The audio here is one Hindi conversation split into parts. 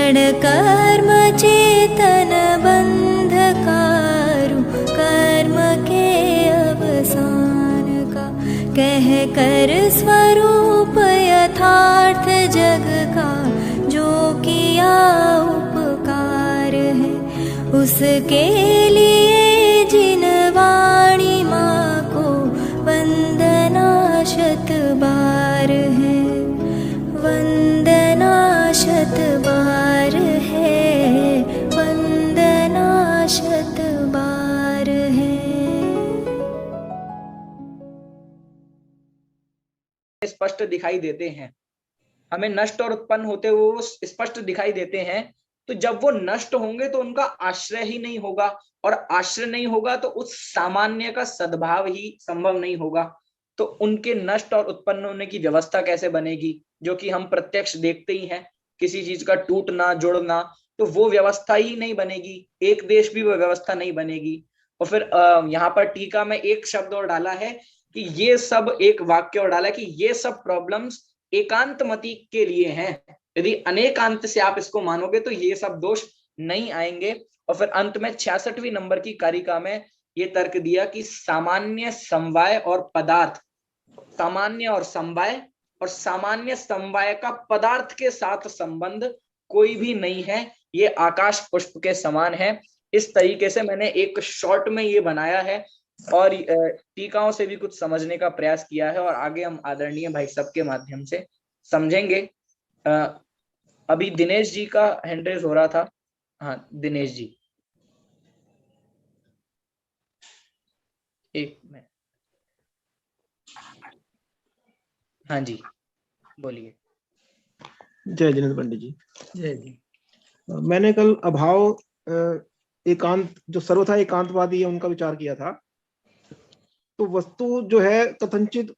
क्षण कर्म चेतन बंधकारु, कर्म के अवसान का कह कर स्वरूप यथार्थ जग का, जो किया उपकार है उसके लिए जिन वाणी माँ को वंदना शत बार है, वंदना शत बार है, वंदना शत बार है। स्पष्ट दिखाई देते हैं, हमें नष्ट और उत्पन्न होते हुए वो स्पष्ट दिखाई देते हैं। तो जब वो नष्ट होंगे तो उनका आश्रय ही नहीं होगा, और आश्रय नहीं होगा तो उस सामान्य का सद्भाव ही संभव नहीं होगा। तो उनके नष्ट और उत्पन्न होने की व्यवस्था कैसे बनेगी, जो कि हम प्रत्यक्ष देखते ही हैं, किसी चीज का टूटना जुड़ना, तो वो व्यवस्था ही नहीं बनेगी, एक देश भी वो व्यवस्था नहीं बनेगी। और फिर यहाँ पर टीका में एक शब्द और डाला है कि ये सब, एक वाक्य और डाला है कि ये सब प्रॉब्लम्स एकांतमति के लिए हैं। यदि अनेकांत से आप इसको मानोगे तो ये सब दोष नहीं आएंगे। और फिर अंत में 66वीं नंबर की कारिका में ये तर्क दिया कि सामान्य समवाय और पदार्थ, सामान्य और समवाय, और सामान्य समवाय का पदार्थ के साथ संबंध कोई भी नहीं है, ये आकाश पुष्प के समान है। इस तरीके से मैंने एक शॉर्ट में ये बनाया है और टीकाओं से भी कुछ समझने का प्रयास किया है, और आगे हम आदरणीय भाई सब के माध्यम से समझेंगे। अभी दिनेश जी का हैंड रेज हो रहा था। हाँ दिनेश जी, एक मिनट। हाँ जी बोलिए। जय जिनेन्द्र पंडित जी। जय जी। मैंने कल अभाव एकांत, जो सर्वथा एकांतवादी है, उनका विचार किया था। तो वस्तु जो है कथनचित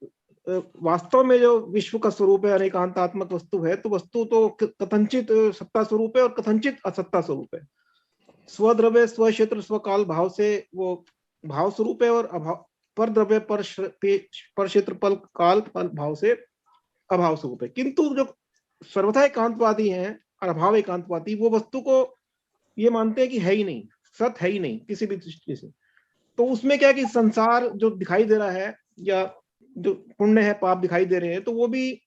वास्तव में जो विश्व का स्वरूप है, अनेकांतात्मक वस्तु है, तो वस्तु तो कथनचित सत्ता स्वरूप है और कथनचित असत्ता स्वरूप है। स्वद्रव्य स्वक्षेत्र स्वकाल भाव से वो भाव स्वरूप है, और अभाव पर द्रव्य पर क्षेत्र पल काल पल भाव से अभाव स्वरूप है। किंतु जो सर्वथा एकांतवादी हैं और अभाव एकांतवादी, वो वस्तु को ये मानते हैं कि है ही नहीं, सत है ही नहीं किसी भी दृष्टि से। तो उसमें क्या है कि संसार जो दिखाई दे रहा है, या जो पुण्य है पाप दिखाई दे रहे हैं, तो वो भी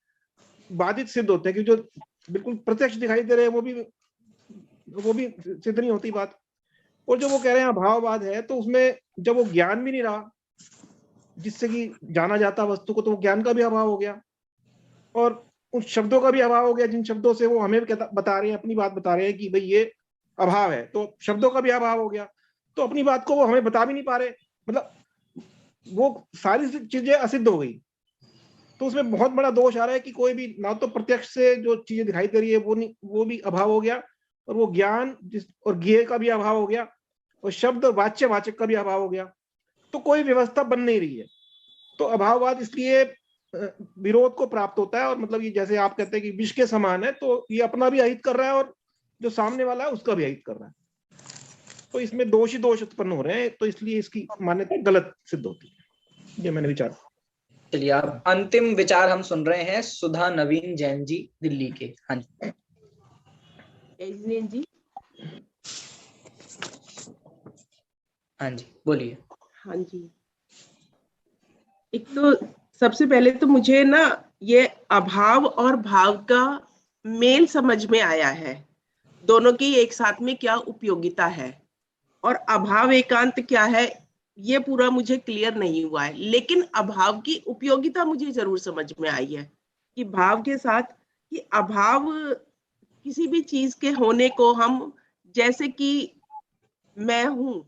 बाधित सिद्ध होते हैं, कि जो बिल्कुल प्रत्यक्ष दिखाई दे रहे हैं वो भी सिद्ध नहीं होती बात। और जो वो कह रहे हैं अभाववाद है, तो उसमें जब वो ज्ञान भी नहीं रहा जिससे कि जाना जाता वस्तु को, तो वो ज्ञान का भी अभाव हो गया, और उन शब्दों का भी अभाव हो गया जिन शब्दों से वो हमें बता रहे हैं, अपनी बात बता रहे हैं कि भाई ये अभाव है, तो शब्दों का भी अभाव हो गया। तो अपनी बात को वो हमें बता भी नहीं पा रहे, मतलब वो सारी चीजें असिद्ध हो गई। तो उसमें बहुत बड़ा दोष आ रहा है कि कोई भी ना तो प्रत्यक्ष से जो चीजें दिखाई दे रही है वो भी अभाव हो गया, और वो ज्ञान और ज्ञेय का भी अभाव हो गया, और शब्द वाच्य वाचक का भी अभाव हो गया। तो कोई व्यवस्था बन नहीं रही है। तो अभाववाद इसलिए विरोध को प्राप्त होता है, और मतलब ये जैसे आप कहते हैं कि विष के समान है, तो ये अपना भी अहित कर रहा है और जो सामने वाला है उसका भी अहित कर रहा है। तो इसमें दोष ही दोष उत्पन्न हो रहे हैं, तो इसलिए इसकी मान्यता गलत सिद्ध होती है। ये मैंने विचार। चलिए आप अंतिम विचार हम सुन रहे हैं सुधा नवीन जैन जी दिल्ली के। हाँ जी। हाँ जी बोलिए। हाँ जी, एक तो सबसे पहले तो मुझे ना ये अभाव और भाव का मेल समझ में आया है, दोनों की एक साथ में क्या उपयोगिता है, और अभाव एकांत क्या है ये पूरा मुझे क्लियर नहीं हुआ है। लेकिन अभाव की उपयोगिता मुझे जरूर समझ में आई है कि भाव के साथ, कि अभाव किसी भी चीज के होने को हम, जैसे कि मैं हूं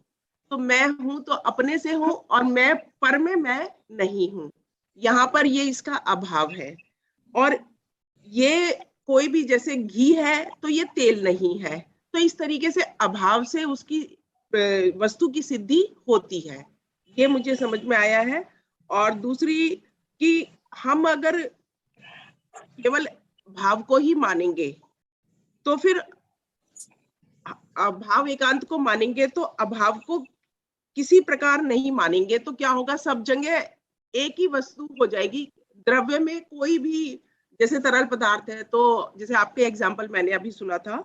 तो मैं हूं तो अपने से हूं, और मैं पर में मैं नहीं हूं, यहाँ पर ये इसका अभाव है। और ये कोई भी, जैसे घी है तो ये तेल नहीं है, तो इस तरीके से अभाव से उसकी वस्तु की सिद्धि होती है, ये मुझे समझ में आया है। और दूसरी कि हम अगर केवल भाव को ही मानेंगे तो फिर अभाव एकांत को मानेंगे तो अभाव को किसी प्रकार नहीं मानेंगे, तो क्या होगा, सब जगह एक ही वस्तु हो जाएगी। द्रव्य में कोई भी, जैसे तरल पदार्थ है, तो जैसे आपके एग्जाम्पल मैंने अभी सुना था,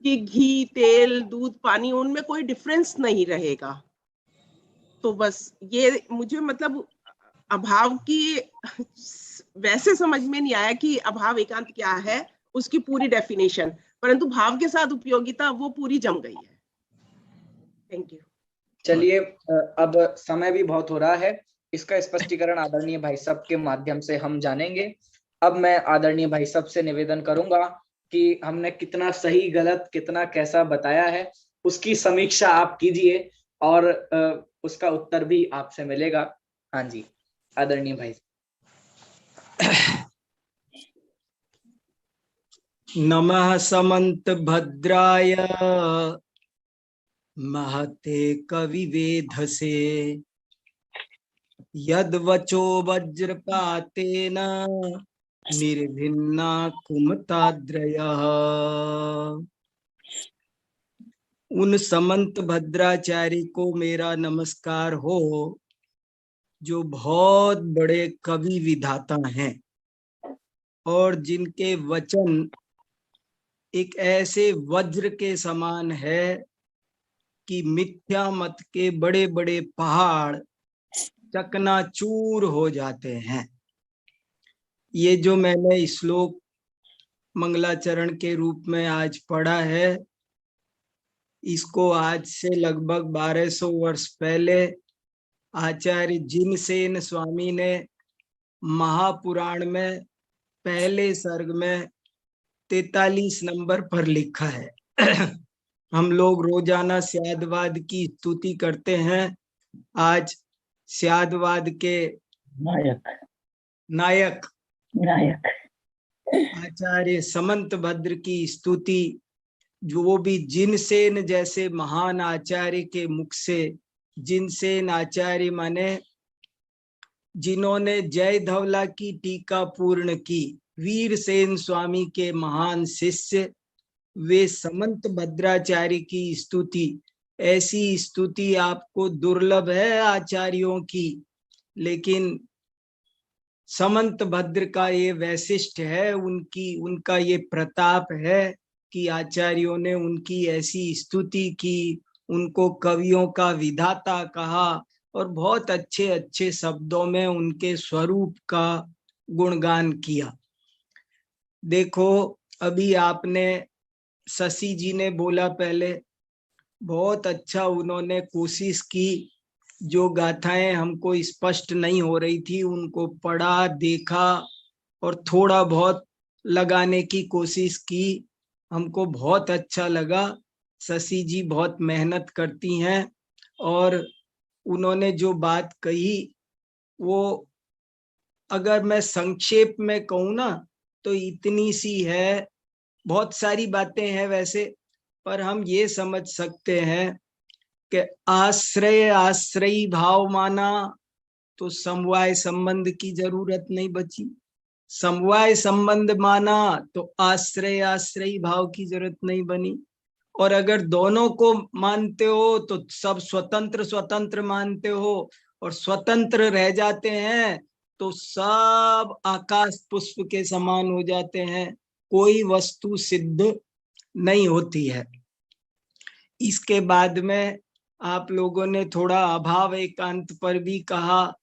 कि घी, तेल, दूध, पानी, उनमें कोई डिफरेंस नहीं रहेगा। तो बस ये मुझे मतलब अभाव की वैसे समझ में नहीं आया कि अभाव एकांत क्या है, उसकी पूरी डेफिनेशन, परंतु भाव के साथ उपयोगिता वो पूरी जम गई है। Thank you. चलिए, अब समय भी बहुत हो रहा है, इसका स्पष्टीकरण आदरणीय भाई साहब के माध्यम से हम जानेंगे। अब मैं आदरणीय भाई साहब से निवेदन करूंगा कि हमने कितना सही गलत कितना कैसा बताया है, उसकी समीक्षा आप कीजिए और उसका उत्तर भी आपसे मिलेगा। हाँ जी, आदरणीय भाई। नमः समंत भद्राय महते कविवेधसे यद्वचो वज्रपातेन निर्भिन्ना कुमताद्रयः। उन समंत भद्राचार्य को मेरा नमस्कार हो जो बहुत बड़े कवि विधाता हैं और जिनके वचन एक ऐसे वज्र के समान है कि मिथ्या मत के बड़े बड़े पहाड़ चकनाचूर हो जाते हैं। ये जो मैंने श्लोक मंगलाचरण के रूप में आज पढ़ा है, इसको आज से लगभग 1200 वर्ष पहले आचार्य जिनसेन स्वामी ने महापुराण में पहले सर्ग में 43 नंबर पर लिखा है। हम लोग रोजाना स्यादवाद की स्तुति करते हैं। आज स्यादवाद के नायक आचार्य समंत भद्र की स्तुति, जो वो भी जिनसेन जैसे महान आचार्य के मुख से, जिनसेन आचार्य माने जिन्होंने जय धवला की टीका पूर्ण की, वीरसेन स्वामी के महान शिष्य, वे समंत भद्राचार्य की स्तुति, ऐसी स्तुति आपको दुर्लभ है आचार्यों की, लेकिन समंत भद्र का ये वैशिष्ट है, उनका ये प्रताप है कि आचार्यों ने उनकी ऐसी स्तुति की, उनको कवियों का विधाता कहा और बहुत अच्छे अच्छे शब्दों में उनके स्वरूप का गुणगान किया। देखो, अभी आपने शशि जी ने बोला पहले, बहुत अच्छा उन्होंने कोशिश की, जो गाथाएं हमको स्पष्ट नहीं हो रही थी उनको पढ़ा, देखा और थोड़ा बहुत लगाने की कोशिश की, हमको बहुत अच्छा लगा। शशि जी बहुत मेहनत करती हैं और उन्होंने जो बात कही वो अगर मैं संक्षेप में कहूँ ना तो इतनी सी है, बहुत सारी बातें हैं वैसे, पर हम ये समझ सकते हैं कि आश्रय आश्रयी भाव माना तो समवाय संबंध की जरूरत नहीं बची, समवाय संबंध माना तो आश्रय आश्रयी भाव की जरूरत नहीं बनी, और अगर दोनों को मानते हो तो सब स्वतंत्र स्वतंत्र मानते हो, और स्वतंत्र रह जाते हैं तो सब आकाश पुष्प के समान हो जाते हैं, कोई वस्तु सिद्ध नहीं होती है। इसके बाद में आप लोगों ने थोड़ा अभाव एकांत पर भी कहा,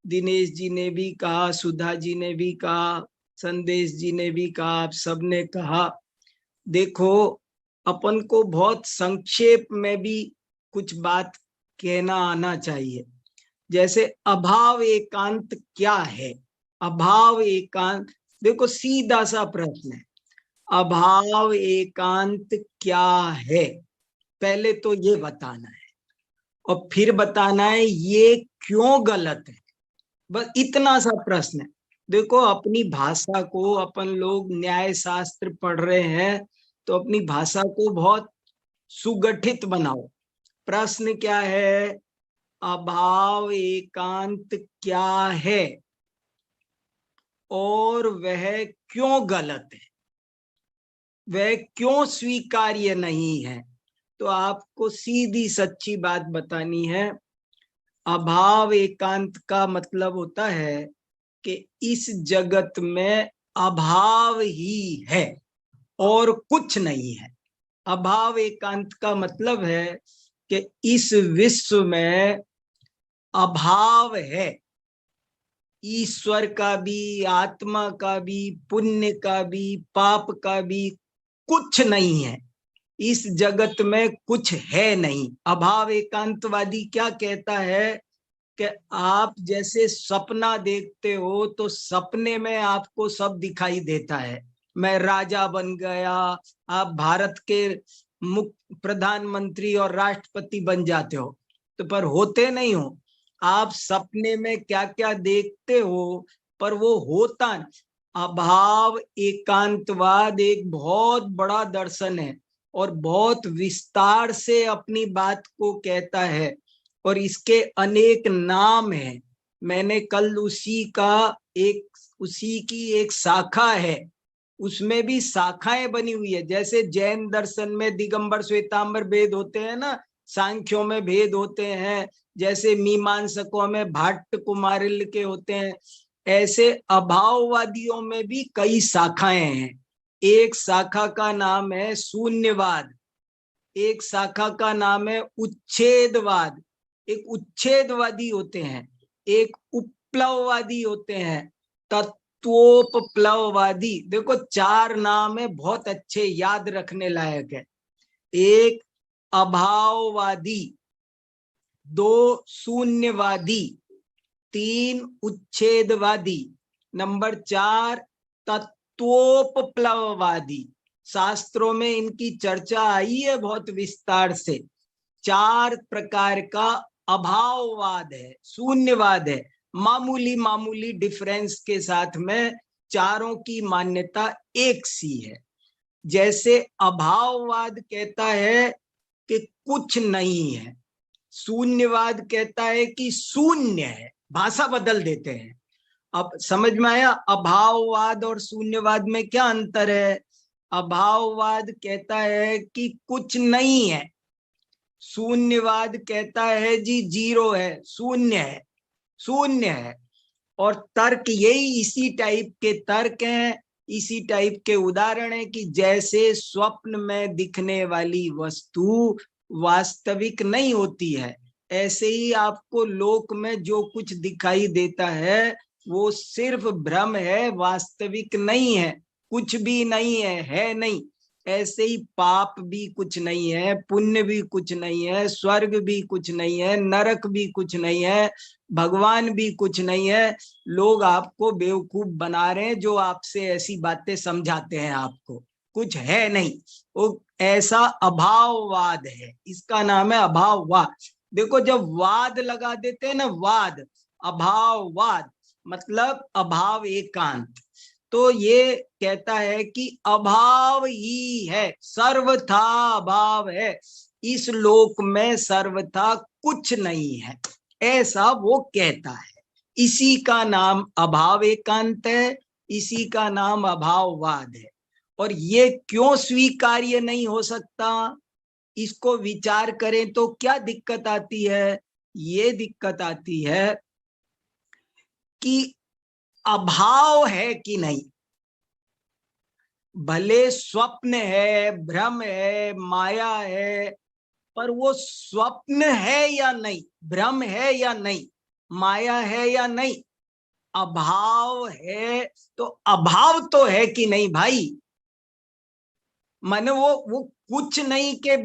दिनेश जी ने भी कहा, सुधा जी ने भी कहा, संदेश जी ने भी कहा, आप सबने कहा। देखो, अपन को बहुत संक्षेप में भी कुछ बात कहना आना चाहिए। जैसे अभाव एकांत क्या है? अभाव एकांत, देखो सीधा सा प्रश्न है, अभाव एकांत क्या है? पहले तो ये बताना है और फिर बताना है ये क्यों गलत है, बस इतना सा प्रश्न है। देखो, अपनी भाषा को, अपन लोग न्याय शास्त्र पढ़ रहे हैं तो अपनी भाषा को बहुत सुगठित बनाओ। प्रश्न क्या है? अभाव एकांत क्या है और वह क्यों गलत है, वह क्यों स्वीकार्य नहीं है? तो आपको सीधी सच्ची बात बतानी है। अभाव एकांत का मतलब होता है कि इस जगत में अभाव ही है और कुछ नहीं है। अभाव एकांत का मतलब है कि इस विश्व में अभाव है, ईश्वर का भी, आत्मा का भी, पुण्य का भी, पाप का भी, कुछ नहीं है। इस जगत में कुछ है नहीं। अभाव एकांतवादी क्या कहता है कि आप जैसे सपना देखते हो तो सपने में आपको सब दिखाई देता है। मैं राजा बन गया, आप भारत के मुख्य प्रधानमंत्री और राष्ट्रपति बन जाते हो, तो पर होते नहीं हो। आप सपने में क्या क्या देखते हो पर वो होता नहीं। अभाव एकांतवाद एक बहुत बड़ा दर्शन है और बहुत विस्तार से अपनी बात को कहता है और इसके अनेक नाम हैं। मैंने कल उसी की एक शाखा है, उसमें भी शाखाएं बनी हुई है। जैसे जैन दर्शन में दिगंबर श्वेतांबर भेद होते हैं ना, सांख्यों में भेद होते हैं, जैसे मीमांसकों में भाट्ट कुमारिल के होते हैं, ऐसे अभाववादियों में भी कई शाखाएं हैं। एक शाखा का नाम है शून्यवाद, एक शाखा का नाम है उच्छेदवाद, एक उच्छेदवादी होते हैं, एक उपप्लववादी होते हैं, तत्वोपप्लववादी। देखो 4 नाम है, बहुत अच्छे, याद रखने लायक है। एक अभाववादी, 2 शून्यवादी, 3 उच्छेदवादी, नंबर 4 तत्वोपप्लववादी। शास्त्रों में इनकी चर्चा आई है बहुत विस्तार से। 4 प्रकार का अभाववाद है, शून्यवाद है, मामूली मामूली डिफरेंस के साथ में चारों की मान्यता एक सी है। जैसे अभाववाद कहता है कि कुछ नहीं है, शून्यवाद कहता है कि शून्य है, भाषा बदल देते हैं। अब समझ में आया अभाववाद और शून्यवाद में क्या अंतर है? अभाववाद कहता है कि कुछ नहीं है, शून्यवाद कहता है जी जीरो है, शून्य है, शून्य है। और तर्क यही इसी टाइप के तर्क हैं, इसी टाइप के उदाहरण है कि जैसे स्वप्न में दिखने वाली वस्तु वास्तविक नहीं होती है, ऐसे ही आपको लोक में जो कुछ दिखाई देता है वो सिर्फ भ्रम है, वास्तविक नहीं है, कुछ भी नहीं है नहीं। ऐसे ही पाप भी कुछ नहीं है, पुण्य भी कुछ नहीं है, स्वर्ग भी कुछ नहीं है, नरक भी कुछ नहीं है, भगवान भी कुछ नहीं है। लोग आपको बेवकूफ बना रहे हैं जो आपसे ऐसी बातें समझाते हैं, आपको कुछ है नहीं। वो ऐसा अभाववाद है, इसका नाम है अभाववाद। देखो जब वाद लगा देते हैं ना, वाद, अभाववाद मतलब अभाव एकांत, तो ये कहता है कि अभाव ही है, सर्वथा अभाव है, इस लोक में सर्वथा कुछ नहीं है, ऐसा वो कहता है। इसी का नाम अभाव एकांत है, इसी का नाम अभाववाद है। और ये क्यों स्वीकार्य नहीं हो सकता, इसको विचार करें तो क्या दिक्कत आती है? ये दिक्कत आती है कि अभाव है कि नहीं, भले स्वप्न है, भ्रम है, माया है, पर वो स्वप्न है या नहीं, भ्रम है या नहीं, माया है या नहीं, अभाव है तो अभाव तो है कि नहीं भाई। माने वो कुछ नहीं के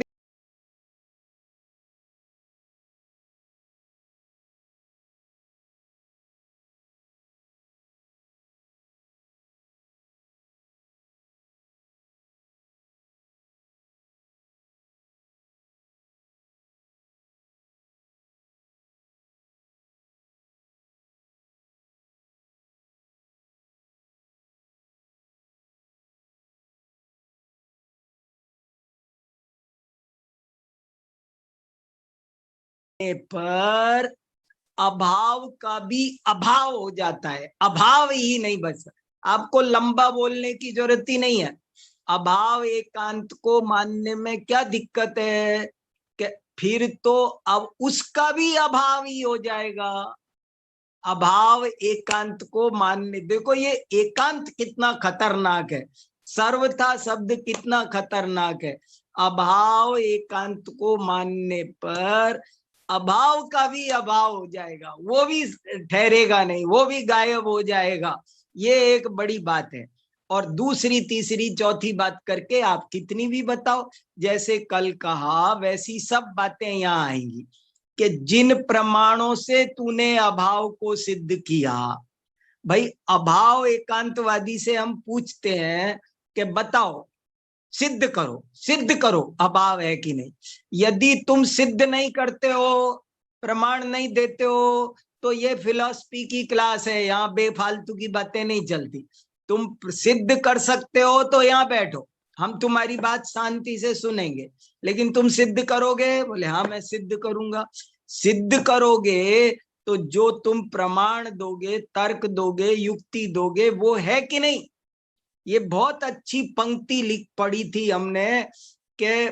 पर अभाव का भी अभाव हो जाता है, अभाव ही नहीं बच। आपको लंबा बोलने की जरूरत ही नहीं है। अभाव एकांत को मानने में क्या दिक्कत है कि फिर तो अब उसका भी अभाव ही हो जाएगा। अभाव एकांत को मानने, देखो ये एकांत कितना खतरनाक है, सर्वथा शब्द कितना खतरनाक है। अभाव एकांत को मानने पर अभाव का भी अभाव हो जाएगा, वो भी ठहरेगा नहीं, वो भी गायब हो जाएगा। ये एक बड़ी बात है। और दूसरी तीसरी चौथी बात करके आप कितनी भी बताओ, जैसे कल कहा वैसी सब बातें यहाँ आएंगी कि जिन प्रमाणों से तूने अभाव को सिद्ध किया। भाई अभाव एकांतवादी से हम पूछते हैं कि बताओ, सिद्ध करो अभाव है कि नहीं। यदि तुम सिद्ध नहीं करते हो, प्रमाण नहीं देते हो, तो ये फिलॉसफी की क्लास है, यहाँ बेफालतू की बातें नहीं चलती। तुम सिद्ध कर सकते हो तो यहाँ बैठो, हम तुम्हारी बात शांति से सुनेंगे। लेकिन तुम सिद्ध करोगे? बोले हाँ मैं सिद्ध करूंगा। सिद्ध करोगे तो जो तुम प्रमाण दोगे, तर्क दोगे, युक्ति दोगे, वो है कि नहीं। ये बहुत अच्छी पंक्ति लिख पढ़ी थी हमने कि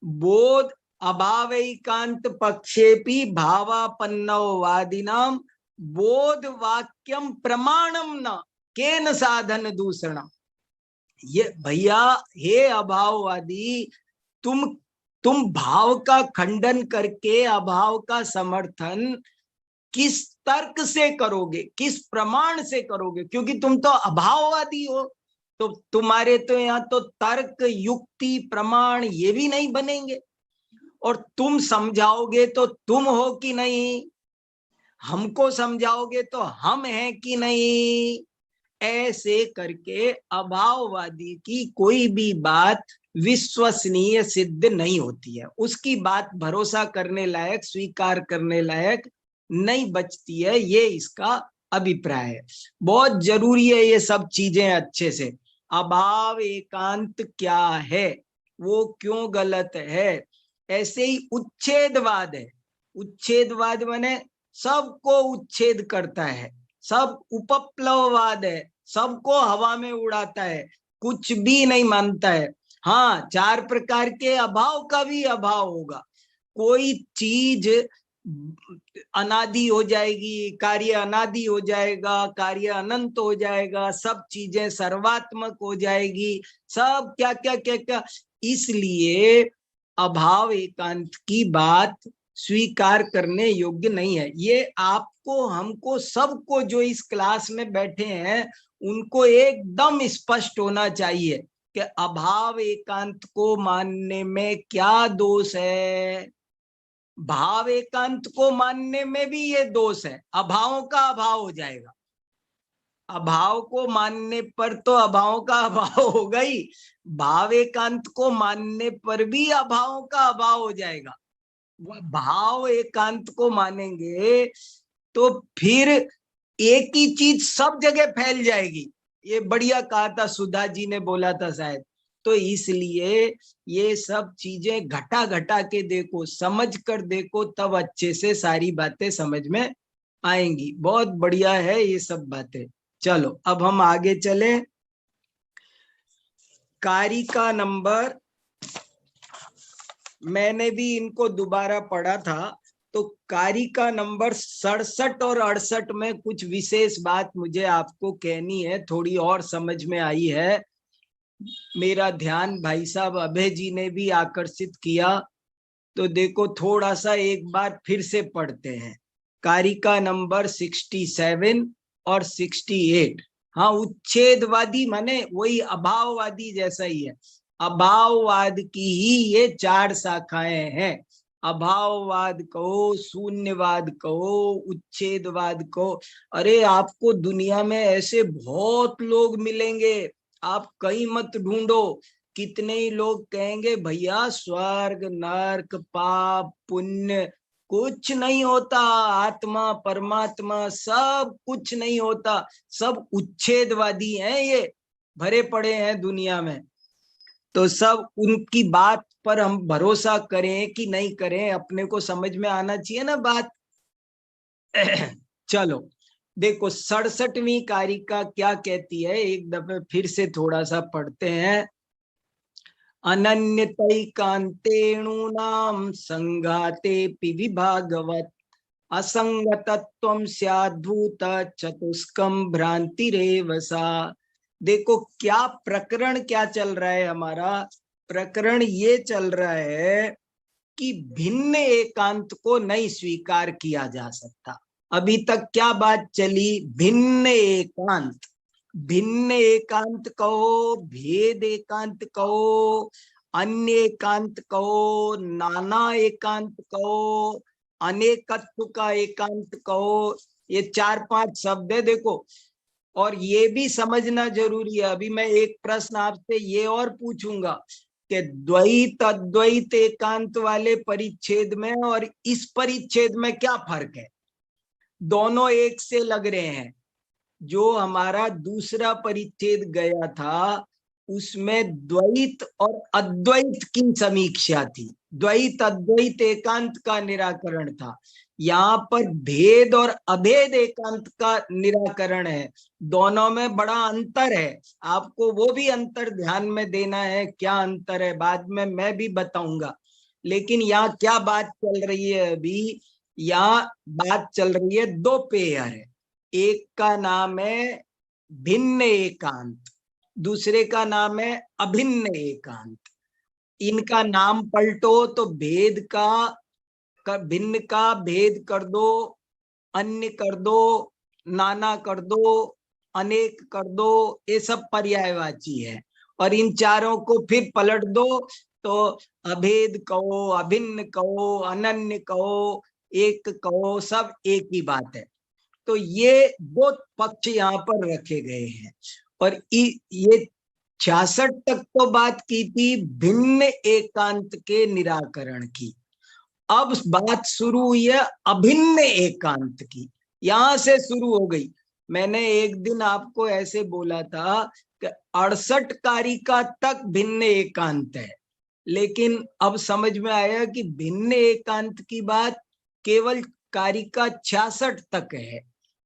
बोध अभाव एकांत पक्षेपि भावापन्नो वादिनाम बोध वाक्यम प्रमाणम न केन साधन दूषणम। ये भैया हे अभाववादी, तुम भाव का खंडन करके अभाव का समर्थन किस तर्क से करोगे, किस प्रमाण से करोगे? क्योंकि तुम तो अभाववादी हो, तो तुम्हारे तो यहाँ तो तर्क, युक्ति, प्रमाण ये भी नहीं बनेंगे। और तुम समझाओगे तो तुम हो कि नहीं, हमको समझाओगे तो हम हैं कि नहीं। ऐसे करके अभाववादी की कोई भी बात विश्वसनीय सिद्ध नहीं होती है, उसकी बात भरोसा करने लायक, स्वीकार करने लायक नहीं बचती है। ये इसका अभिप्राय है। बहुत जरूरी है ये सब चीजें अच्छे से। अभाव एकांत क्या है, वो क्यों गलत है। ऐसे ही उच्छेदवाद है। उच्छेदवाद माने सबको उच्छेद करता है। सब उपप्लववाद है, सबको हवा में उड़ाता है, कुछ भी नहीं मानता है। हाँ, 4 प्रकार के अभाव का भी अभाव होगा। कोई चीज अनादि हो जाएगी, कार्य अनादि हो जाएगा, कार्य अनंत हो जाएगा, सब चीजें सर्वात्मक हो जाएगी, सब क्या क्या क्या क्या। इसलिए अभाव एकांत की बात स्वीकार करने योग्य नहीं है। ये आपको, हमको, सबको जो इस क्लास में बैठे हैं उनको एकदम स्पष्ट होना चाहिए कि अभाव एकांत को मानने में क्या दोष है। भाव एकांत को मानने में भी ये दोष है, अभावों का अभाव हो जाएगा। अभाव को मानने पर तो अभावों का अभाव होगा ही, भाव एकांत को मानने पर भी अभावों का अभाव हो जाएगा। भाव एकांत को मानेंगे तो फिर एक ही चीज सब जगह फैल जाएगी। ये बढ़िया कहा था, सुधा जी ने बोला था शायद। तो इसलिए ये सब चीजें घटा घटा के देखो, समझ कर देखो, तब अच्छे से सारी बातें समझ में आएंगी। बहुत बढ़िया है ये सब बातें। चलो अब हम आगे चले। कारिका नंबर, मैंने भी इनको दोबारा पढ़ा था, तो कारिका नंबर 67 और 68 में कुछ विशेष बात मुझे आपको कहनी है, थोड़ी और समझ में आई है। मेरा ध्यान भाई साहब अभय जी ने भी आकर्षित किया, तो देखो थोड़ा सा एक बार फिर से पढ़ते हैं। कारिका नंबर 67 और 68। हाँ, उच्छेदवादी माने वही अभाववादी जैसा ही है। अभाववाद की ही ये 4 शाखाएं हैं। अभाववाद कहो, शून्यवाद कहो, उच्छेदवाद कहो। अरे आपको दुनिया में ऐसे बहुत लोग मिलेंगे, आप कहीं मत ढूंढो। कितने ही लोग कहेंगे भैया स्वर्ग, नर्क, पाप, पुण्य कुछ नहीं होता, आत्मा परमात्मा सब कुछ नहीं होता। सब उच्छेदवादी हैं, ये भरे पड़े हैं दुनिया में। तो सब उनकी बात पर हम भरोसा करें कि नहीं करें, अपने को समझ में आना चाहिए ना बात। चलो देखो 67वीं कारिका क्या कहती है, एक दफे फिर से थोड़ा सा पढ़ते हैं। अनन्यतैकान्तेणूनां संघातेऽपि विभागवत् असंगतत्वं स्याद्भूत चतुष्कं भ्रांतिरेव सा। देखो क्या प्रकरण क्या चल रहा है हमारा, प्रकरण ये चल रहा है कि भिन्न एकांत को नहीं स्वीकार किया जा सकता। अभी तक क्या बात चली? भिन्न एकांत। भिन्न एकांत कहो, भेद एकांत कहो, अन्य एकांत कहो, नाना एकांत कहो, अनेकत्व का एकांत कहो, ये 4-5 शब्द है देखो। और ये भी समझना जरूरी है। अभी मैं एक प्रश्न आपसे ये और पूछूंगा कि द्वैत अद्वैत एकांत वाले परिच्छेद में और इस परिच्छेद में क्या फर्क है? दोनों एक से लग रहे हैं। जो हमारा दूसरा परिच्छेद गया था उसमें द्वैत और अद्वैत की समीक्षा थी, द्वैत अद्वैत एकांत का निराकरण था। यहाँ पर भेद और अभेद एकांत का निराकरण है। दोनों में बड़ा अंतर है। आपको वो भी अंतर ध्यान में देना है। क्या अंतर है बाद में मैं भी बताऊंगा। लेकिन यहाँ क्या बात चल रही है? अभी यहाँ बात चल रही है दो पेयर है। एक का नाम है भिन्न एकांत, दूसरे का नाम है अभिन्न एकांत। इनका नाम पलटो तो भेद का भिन्न का भेद कर दो, अन्य कर दो, नाना कर दो, अनेक कर दो, ये सब पर्यायवाची है। और इन चारों को फिर पलट दो तो अभेद कहो, अभिन्न कहो, अनन्य कहो, एक कहो, सब एक ही बात है। तो ये दो पक्ष यहाँ पर रखे गए हैं। और ये 66 तक तो बात की थी भिन्न एकांत के निराकरण की। अब बात शुरू हुई है अभिन्न एकांत की, यहां से शुरू हो गई। मैंने एक दिन आपको ऐसे बोला था कि 68 कारिका तक भिन्न एकांत है, लेकिन अब समझ में आया कि भिन्न एकांत की बात केवल कारिका 66 तक है।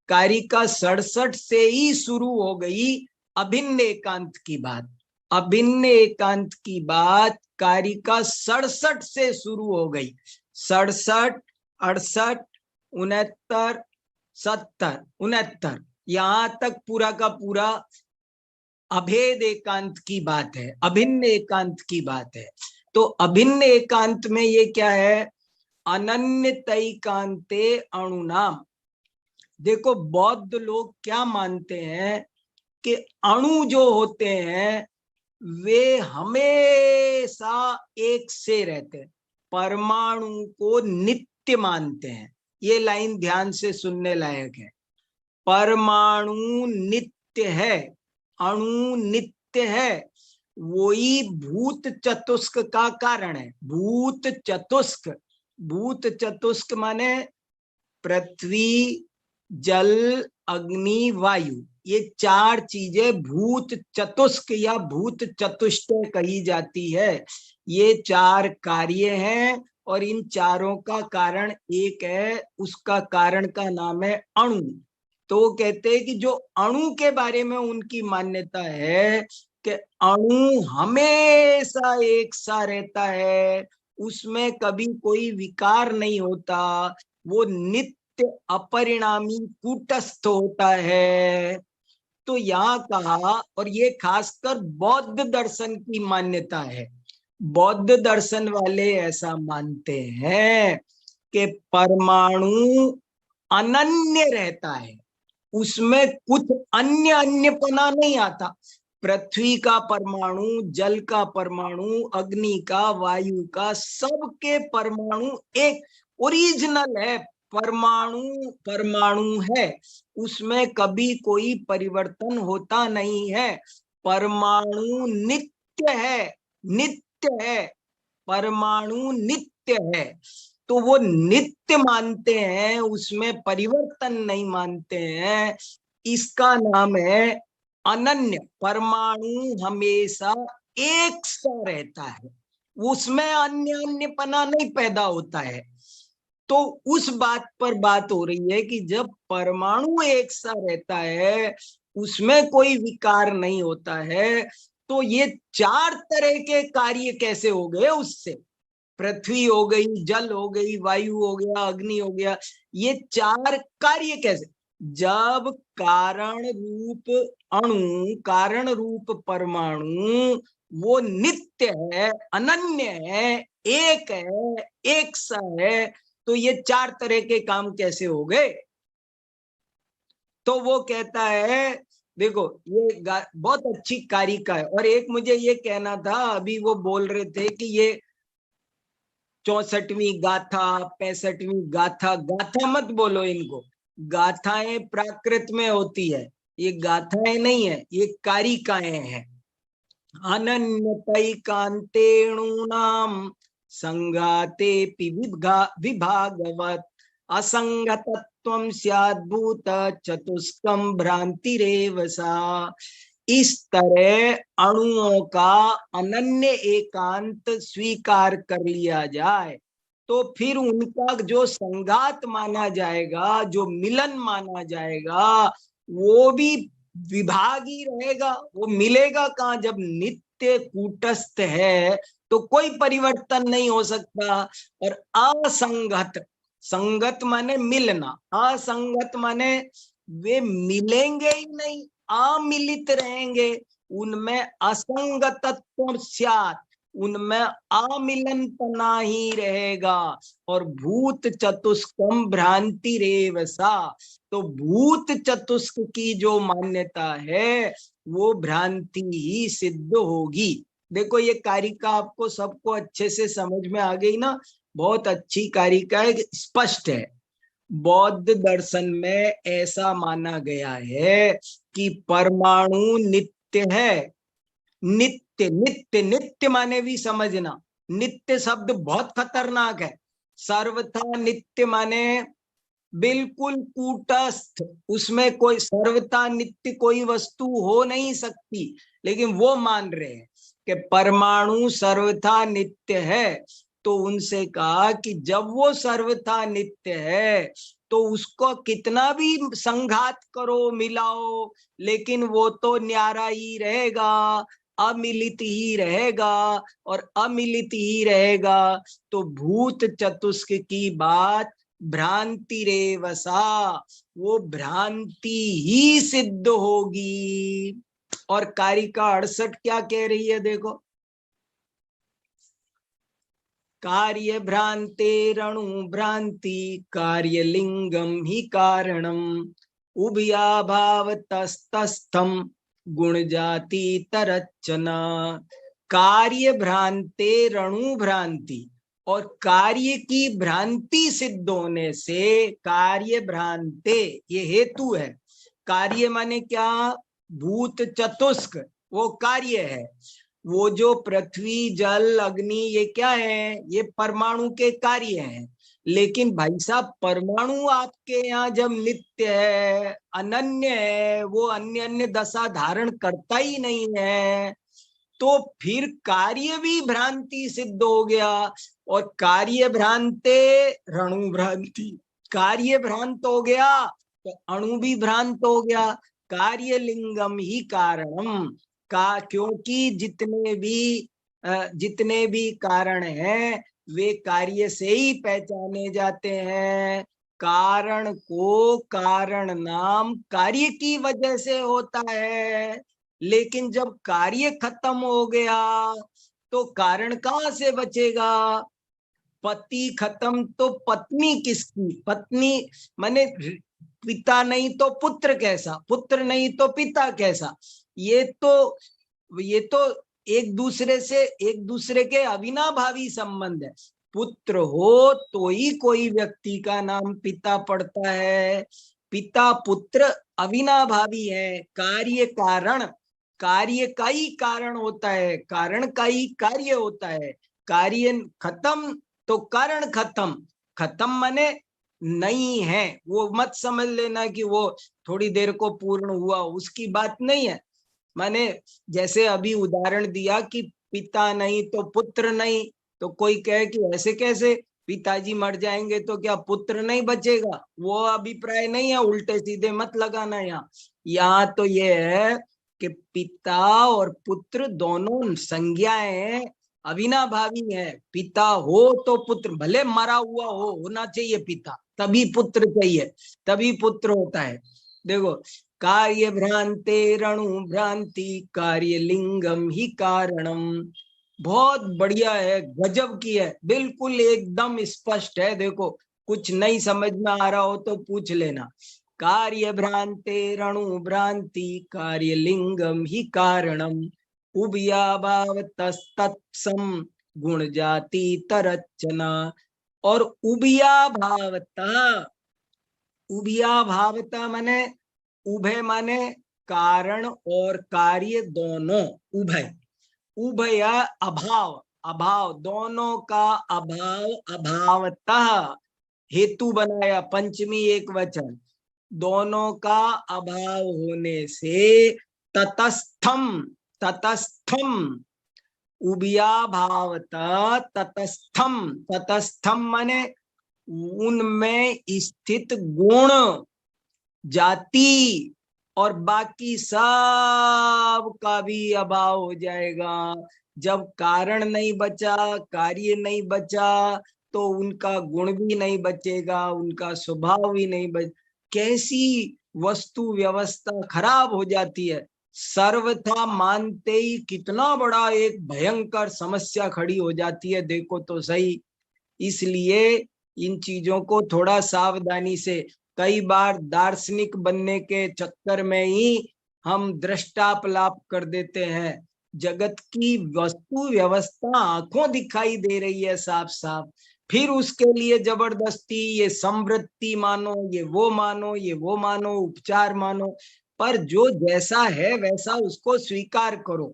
कारिका 67 से ही शुरू हो गई अभिन्न एकांत की बात। अभिन्न एकांत की बात कारिका 67 से शुरू हो गई। 67, 68, 69, 70, 69 यहां तक पूरा का पूरा अभेद एकांत की बात है, अभिन्न एकांत की बात है। तो अभिन्न एकांत में ये क्या है? अनन्यतैकान्ते अणुनाम। देखो बौद्ध लोग क्या मानते हैं कि अणु जो होते हैं वे हमेशा एक से रहते हैं, परमाणु को नित्य मानते हैं। ये लाइन ध्यान से सुनने लायक है। परमाणु नित्य है, अणु नित्य है, वही भूत चतुष्क का कारण है। भूत चतुष्क, भूत चतुष्क माने पृथ्वी, जल, अग्नि, वायु, ये 4 चीजें भूत चतुष्क या भूत चतुष्टय कही जाती है। ये 4 कार्य हैं और इन चारों का कारण एक है, उसका कारण का नाम है अणु। तो वो कहते हैं कि जो अणु के बारे में उनकी मान्यता है कि अणु हमेशा एक सा रहता है, उसमें कभी कोई विकार नहीं होता, वो नित्य अपरिणामी कूटस्थ होता है। तो यहाँ कहा, और ये खासकर बौद्ध दर्शन की मान्यता है। बौद्ध दर्शन वाले ऐसा मानते हैं कि परमाणु अनन्य रहता है, उसमें कुछ अन्यपना नहीं आता। पृथ्वी का परमाणु, जल का परमाणु, अग्नि का, वायु का, सबके परमाणु एक ओरिजिनल है। परमाणु है, उसमें कभी कोई परिवर्तन होता नहीं है। परमाणु नित्य है, नित्य है, परमाणु नित्य है। तो वो नित्य मानते हैं, उसमें परिवर्तन नहीं मानते हैं। इसका नाम है अनन्य। परमाणु हमेशा एक सा रहता है, उसमें अन्यपना नहीं पैदा होता है। तो उस बात पर बात हो रही है कि जब परमाणु एक सा रहता है, उसमें कोई विकार नहीं होता है, तो ये 4 तरह के कार्य कैसे हो गए उससे? पृथ्वी हो गई, जल हो गई, वायु हो गया, अग्नि हो गया, ये 4 कार्य कैसे? जब कारण रूप अणु, कारण रूप परमाणु वो नित्य है, अनन्य है, एक है, एक सा है, तो ये चार तरह के काम कैसे हो गए? तो वो कहता है देखो ये बहुत अच्छी कारिका है। और एक मुझे ये कहना था, अभी वो बोल रहे थे कि ये 64वीं गाथा, 65वीं गाथा, गाथा मत बोलो इनको, गाथाएं प्राकृत में होती है, ये गाथाएं नहीं है, ये कारिकाएं हैं। अनन्यतैकान्तेणूनां संगाते विभागवत् असंगतत्वं स्याद्भूत चतुष्कं भ्रांतिरेव सा। इस तरह अणुओं का अनन्य एकांत स्वीकार कर लिया जाए तो फिर उनका जो संगात माना जाएगा, जो मिलन माना जाएगा, वो भी विभाग ही रहेगा। वो मिलेगा कहाँ? जब नित्य कूटस्थ है तो कोई परिवर्तन नहीं हो सकता। और असंगत, संगत माने मिलना, असंगत माने वे मिलेंगे ही नहीं, अमिलित रहेंगे, उनमें असंगतत्व स्यात्, उनमें अमिलनपना ही रहेगा। और भूत चतुष्कम भ्रांति रेव सा, तो भूत चतुष्क की जो मान्यता है वो भ्रांति ही सिद्ध होगी। देखो ये कारिका आपको सबको अच्छे से समझ में आ गई ना? बहुत अच्छी कारिका है, स्पष्ट है। बौद्ध दर्शन में ऐसा माना गया है कि परमाणु नित्य है। नित्य, नित्य, नित्य माने भी समझना, नित्य शब्द बहुत खतरनाक है। सर्वथा नित्य माने बिल्कुल कूटस्थ, उसमें कोई सर्वथा नित्य कोई वस्तु हो नहीं सकती, लेकिन वो मान रहे हैं कि परमाणु सर्वथा नित्य है। तो उनसे कहा कि जब वो सर्वथा नित्य है तो उसको कितना भी संघात करो, मिलाओ, लेकिन वो तो न्यारा ही रहेगा, अमिलित ही रहेगा। और अमिलित ही रहेगा तो भूत चतुष्क की बात भ्रांति रेव सा, वो भ्रांति ही सिद्ध होगी। और कारिका 68 क्या कह रही है देखो, कार्य भ्रांतेरणु भ्रांति कार्यलिंगम ही कारणम उभयाभावतस्तस्थम गुण जाति तरचना। कार्य भ्रांतेरणु भ्रांति, और कार्य की भ्रांति सिद्ध होने से, कार्य भ्रांते ये हेतु है, कार्य माने क्या? भूत चतुष्क वो कार्य है। वो जो पृथ्वी जल अग्नि ये क्या है? ये परमाणु के कार्य हैं। लेकिन भाई साहब परमाणु आपके यहाँ जब नित्य है, अनन्य है, वो अन्य अन्य दशा धारण करता ही नहीं है, तो फिर कार्य भी भ्रांति सिद्ध हो गया। और कार्य भ्रांते रणु भ्रांति, कार्य भ्रांत हो गया तो अणु भी भ्रांत हो गया। कार्य लिंगम ही कारणम का, क्योंकि जितने भी कारण हैं वे कार्य से ही पहचाने जाते हैं। कारण को कारण नाम कार्य की वजह से होता है, लेकिन जब कार्य खत्म हो गया तो कारण कहाँ से बचेगा? पति खत्म तो पत्नी किसकी? पत्नी माने पिता नहीं तो पुत्र कैसा, पुत्र नहीं तो पिता कैसा? ये तो एक दूसरे के अविनाभावी संबंध है। पुत्र हो तो ही कोई व्यक्ति का नाम पिता पड़ता है। पिता पुत्र अविनाभावी है। कार्य कारण, कार्य का ही कारण होता है, कारण का ही कार्य होता है। कार्य खत्म तो कारण खत्म, खत्म माने नहीं है। वो मत समझ लेना कि वो थोड़ी देर को पूर्ण हुआ, उसकी बात नहीं है। माने जैसे अभी उदाहरण दिया कि पिता नहीं तो पुत्र नहीं, तो कोई कहे कि ऐसे कैसे, पिताजी मर जाएंगे तो क्या पुत्र नहीं बचेगा? वो अभिप्राय नहीं है, उल्टे सीधे मत लगाना। यहाँ तो ये है कि पिता और पुत्र दोनों संज्ञाएं अविनाभावी है। पिता हो तो पुत्र, भले मरा हुआ हो, होना चाहिए पिता, तभी पुत्र चाहिए, तभी पुत्र होता है। देखो, कार्य भ्रांते रणु भ्रांति कार्य लिंगम ही कारणम, बहुत बढ़िया है, गजब की है, बिल्कुल एकदम स्पष्ट है। देखो, कुछ नहीं समझ में आ रहा हो तो पूछ लेना। कार्य भ्रांते रणु भ्रांति कार्य लिंगम ही कारणम उभया भाव तत्सम गुण जाति तरचना। और उभया भावता, उभया भावता माने, उभय माने कारण और कार्य दोनों, उभय, उभय अभाव, अभाव दोनों का अभाव, अभावतः हेतु बनाया पंचमी एक वचन, दोनों का अभाव होने से ततस्थम, ततस्थम उभया भावता ततस्थम, ततस्थम माने उनमें स्थित गुण जाति और बाकी सब का भी अभाव हो जाएगा। जब कारण नहीं बचा, कार्य नहीं बचा, तो उनका गुण भी नहीं बचेगा, उनका स्वभाव भी नहीं बच, कैसी वस्तु व्यवस्था खराब हो जाती है। सर्वथा मानते ही कितना बड़ा एक भयंकर समस्या खड़ी हो जाती है, देखो तो सही। इसलिए इन चीजों को थोड़ा सावधानी से, कई बार दार्शनिक बनने के चक्कर में ही हम दृष्टापलाप कर देते हैं। जगत की वस्तु व्यवस्था आंखों दिखाई दे रही है साफ साफ, फिर उसके लिए जबरदस्ती ये समवृत्ति मानो, ये वो मानो, ये वो मानो, उपचार मानो, पर जो जैसा है वैसा उसको स्वीकार करो।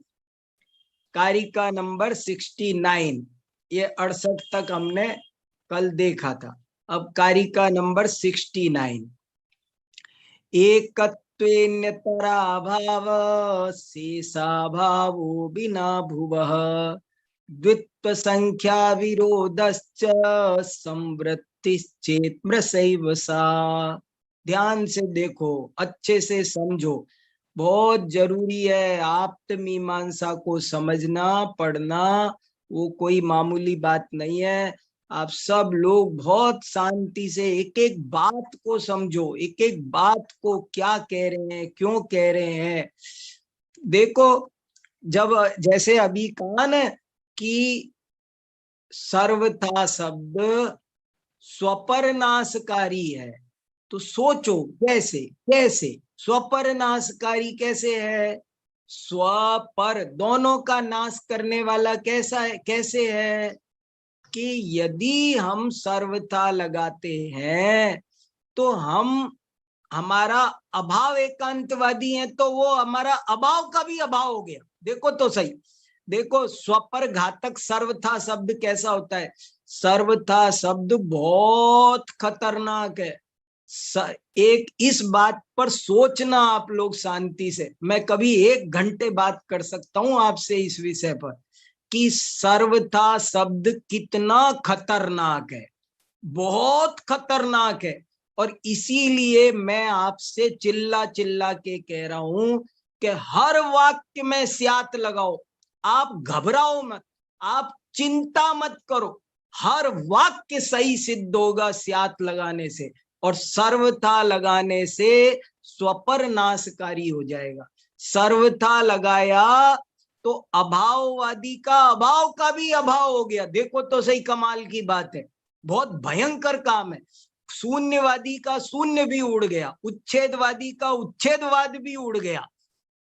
कारिका नंबर 69, ये 68 तक हमने कल देखा था। अब कारिका नंबर 69, एकत्वेन्यतरा भाव शेषा भावो बिना भुवः द्वित्व संख्या विरोधश्च संवृत्तिश्चेत् मृषैव सा। ध्यान से देखो, अच्छे से समझो, बहुत जरूरी है आप्त मीमांसा को समझना, पढ़ना, वो कोई मामूली बात नहीं है। आप सब लोग बहुत शांति से एक एक बात को समझो, एक एक बात को क्या कह रहे हैं, क्यों कह रहे हैं। देखो, जब जैसे अभी कहा न कि सर्वथा शब्द स्वपरनाशकारी है, तो सोचो कैसे, कैसे स्वपरनाशकारी कैसे है, स्वपर दोनों का नाश करने वाला कैसा है, कैसे है कि यदि हम सर्वथा लगाते हैं तो हम, हमारा अभाव एकांतवादी है, तो वो हमारा अभाव का भी अभाव हो गया। देखो तो सही, देखो स्वपर घातक सर्वथा शब्द कैसा होता है। सर्वथा शब्द बहुत खतरनाक है। एक इस बात पर सोचना आप लोग शांति से, मैं कभी 1 घंटे बात कर सकता हूं आपसे इस विषय पर कि सर्वथा शब्द कितना खतरनाक है, बहुत खतरनाक है। और इसीलिए मैं आपसे चिल्ला चिल्ला के कह रहा हूं कि हर वाक्य में स्यात लगाओ, आप घबराओ मत, आप चिंता मत करो, हर वाक्य सही सिद्ध होगा स्यात लगाने से, और सर्वथा लगाने से स्वपर नाशकारी हो जाएगा। सर्वथा लगाया तो अभाववादी का अभाव का भी अभाव हो गया। देखो तो सही, कमाल की बात है, बहुत भयंकर काम है। शून्यवादी का शून्य भी उड़ गया, उच्छेदवादी का उच्छेदवाद भी उड़ गया,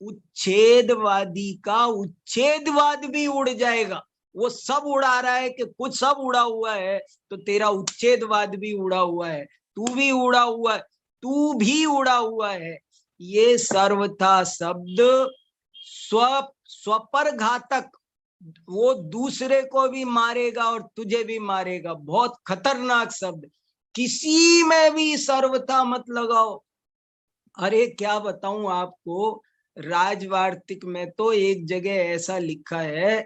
उच्छेदवादी का उच्छेदवाद भी उड़ जाएगा। वो सब उड़ा रहा है कि कुछ सब उड़ा हुआ है, तो तेरा उच्छेदवाद भी उड़ा हुआ है, तू भी उड़ा हुआ है, तू भी उड़ा हुआ है। ये सर्वथा शब्द स्वपर घातक, वो दूसरे को भी मारेगा और तुझे भी मारेगा, बहुत खतरनाक शब्द। किसी में भी सर्वथा मत लगाओ। अरे क्या बताऊं आपको, राजवार्तिक में तो एक जगह ऐसा लिखा है